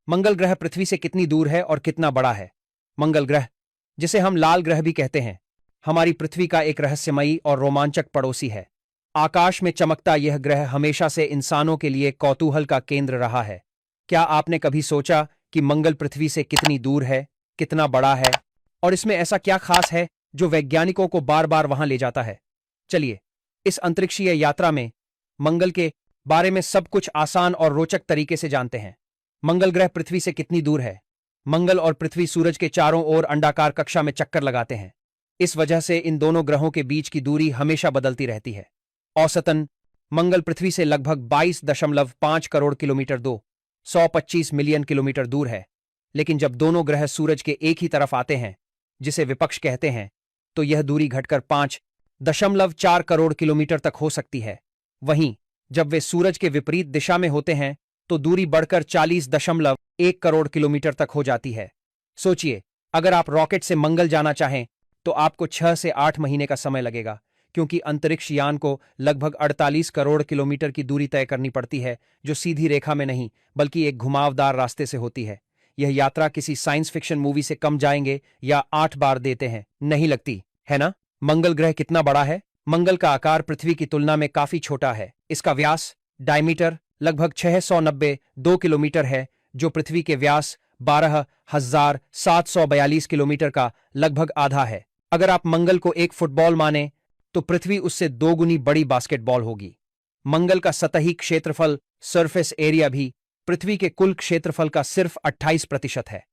मंगल ग्रह पृथ्वी से कितनी दूर है और कितना बड़ा है? मंगल ग्रह, जिसे हम लाल ग्रह भी कहते हैं, हमारी पृथ्वी का एक रहस्यमयी और रोमांचक पड़ोसी है। आकाश में चमकता यह ग्रह हमेशा से इंसानों के लिए कौतूहल का केंद्र रहा है। क्या आपने कभी सोचा कि मंगल पृथ्वी से कितनी दूर है, कितना बड़ा है और इसमें ऐसा क्या खास है जो वैज्ञानिकों को बार बार वहां ले जाता है? चलिए, इस अंतरिक्षीय यात्रा में मंगल के बारे में सब कुछ आसान और रोचक तरीके से जानते हैं। मंगल ग्रह पृथ्वी से कितनी दूर है? मंगल और पृथ्वी सूरज के चारों ओर अंडाकार कक्षा में चक्कर लगाते हैं। इस वजह से इन दोनों ग्रहों के बीच की दूरी हमेशा बदलती रहती है। औसतन मंगल पृथ्वी से लगभग 22.5 करोड़ किलोमीटर 225 मिलियन किलोमीटर दूर है। लेकिन जब दोनों ग्रह सूरज के एक ही तरफ आते हैं, जिसे विपक्ष कहते हैं, तो यह दूरी घटकर 5.4 करोड़ किलोमीटर तक हो सकती है। वहीं जब वे सूरज के विपरीत दिशा में होते हैं तो दूरी बढ़कर 40.1 करोड़ किलोमीटर तक हो जाती है। सोचिए, अगर आप रॉकेट से मंगल जाना चाहें तो आपको 6 से 8 महीने का समय लगेगा, क्योंकि अंतरिक्ष यान को लगभग 48 करोड़ किलोमीटर की दूरी तय करनी पड़ती है, जो सीधी रेखा में नहीं बल्कि एक घुमावदार रास्ते से होती है। यह यात्रा किसी साइंस फिक्शन मूवी से कम जाएंगे या 8 बार देते हैं नहीं लगती, है ना? मंगल ग्रह कितना बड़ा है? मंगल का आकार पृथ्वी की तुलना में काफी छोटा है। इसका व्यास डायमीटर लगभग 692 किलोमीटर है, जो पृथ्वी के व्यास 12,742 किलोमीटर का लगभग आधा है। अगर आप मंगल को एक फुटबॉल माने तो पृथ्वी उससे 2 गुनी बड़ी बास्केटबॉल होगी। मंगल का सतही क्षेत्रफल सरफेस एरिया भी पृथ्वी के कुल क्षेत्रफल का सिर्फ 28% है।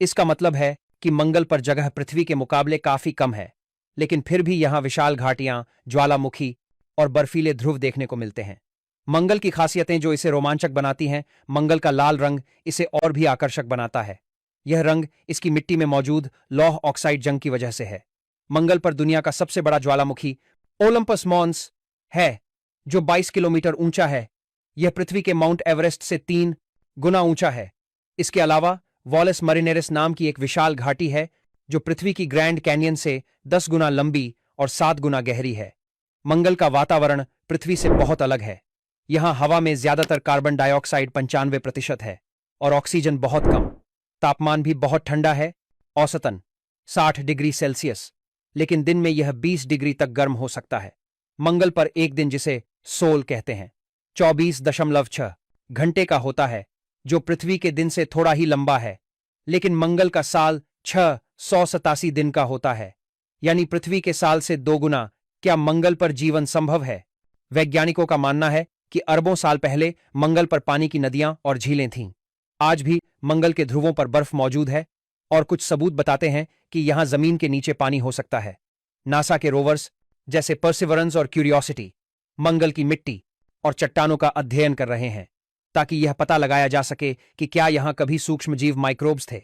इसका मतलब है कि मंगल पर जगह पृथ्वी के मुकाबले काफी कम है, लेकिन फिर भी यहां विशाल घाटियां, ज्वालामुखी और बर्फीले ध्रुव देखने को मिलते हैं। मंगल की खासियतें जो इसे रोमांचक बनाती हैं। मंगल का लाल रंग इसे और भी आकर्षक बनाता है। यह रंग इसकी मिट्टी में मौजूद लौह ऑक्साइड जंग की वजह से है। मंगल पर दुनिया का सबसे बड़ा ज्वालामुखी ओलंपस मॉन्स है, जो 22 किलोमीटर ऊंचा है। यह पृथ्वी के माउंट एवरेस्ट से 3 गुना ऊंचा है। इसके अलावा वॉलेस मरीनेरिस नाम की एक विशाल घाटी है, जो पृथ्वी की ग्रैंड कैनियन से 10 गुना लंबी और 7 गुना गहरी है। मंगल का वातावरण पृथ्वी से बहुत अलग है। यहां हवा में ज्यादातर कार्बन डाइऑक्साइड 95% है और ऑक्सीजन बहुत कम। तापमान भी बहुत ठंडा है, औसतन 60 डिग्री सेल्सियस, लेकिन दिन में यह 20 डिग्री तक गर्म हो सकता है। मंगल पर एक दिन, जिसे सोल कहते हैं, 24.6 घंटे का होता है, जो पृथ्वी के दिन से थोड़ा ही लंबा है। लेकिन मंगल का साल 687 दिन का होता है, यानी पृथ्वी के साल से 2 गुना। क्या मंगल पर जीवन संभव है? वैज्ञानिकों का मानना है कि अरबों साल पहले मंगल पर पानी की नदियां और झीलें थीं। आज भी मंगल के ध्रुवों पर बर्फ मौजूद है और कुछ सबूत बताते हैं कि यहां जमीन के नीचे पानी हो सकता है। नासा के रोवर्स जैसे परसिवरेंस और क्यूरियोसिटी मंगल की मिट्टी और चट्टानों का अध्ययन कर रहे हैं, ताकि यह पता लगाया जा सके कि क्या यहां कभी सूक्ष्मजीव माइक्रोब्स थे।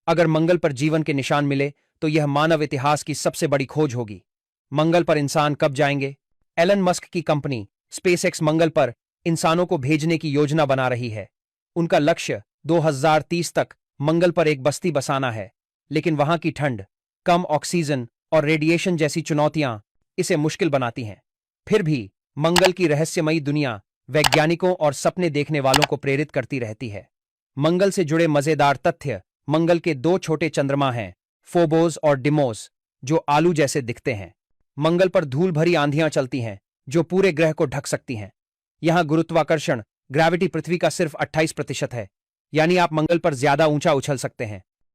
अगर मंगल पर जीवन के निशान मिले तो यह मानव इतिहास की सबसे बड़ी खोज होगी। मंगल पर इंसान कब जाएंगे? एलन मस्क की कंपनी स्पेसएक्स मंगल पर इंसानों को भेजने की योजना बना रही है। उनका लक्ष्य 2030 तक मंगल पर एक बस्ती बसाना है, लेकिन वहां की ठंड, कम ऑक्सीजन और रेडिएशन जैसी चुनौतियां इसे मुश्किल बनाती हैं। फिर भी मंगल की रहस्यमयी दुनिया वैज्ञानिकों और सपने देखने वालों को प्रेरित करती रहती है। मंगल से जुड़े मजेदार तथ्य। मंगल के 2 छोटे चंद्रमा हैं, फोबोस और डिमोस, जो आलू जैसे दिखते हैं। मंगल पर धूल भरी आंधियां चलती हैं, जो पूरे ग्रह को ढक सकती हैं। यहां गुरुत्वाकर्षण ग्रेविटी पृथ्वी का सिर्फ 28% है, यानी आप मंगल पर ज्यादा ऊंचा उछल सकते हैं।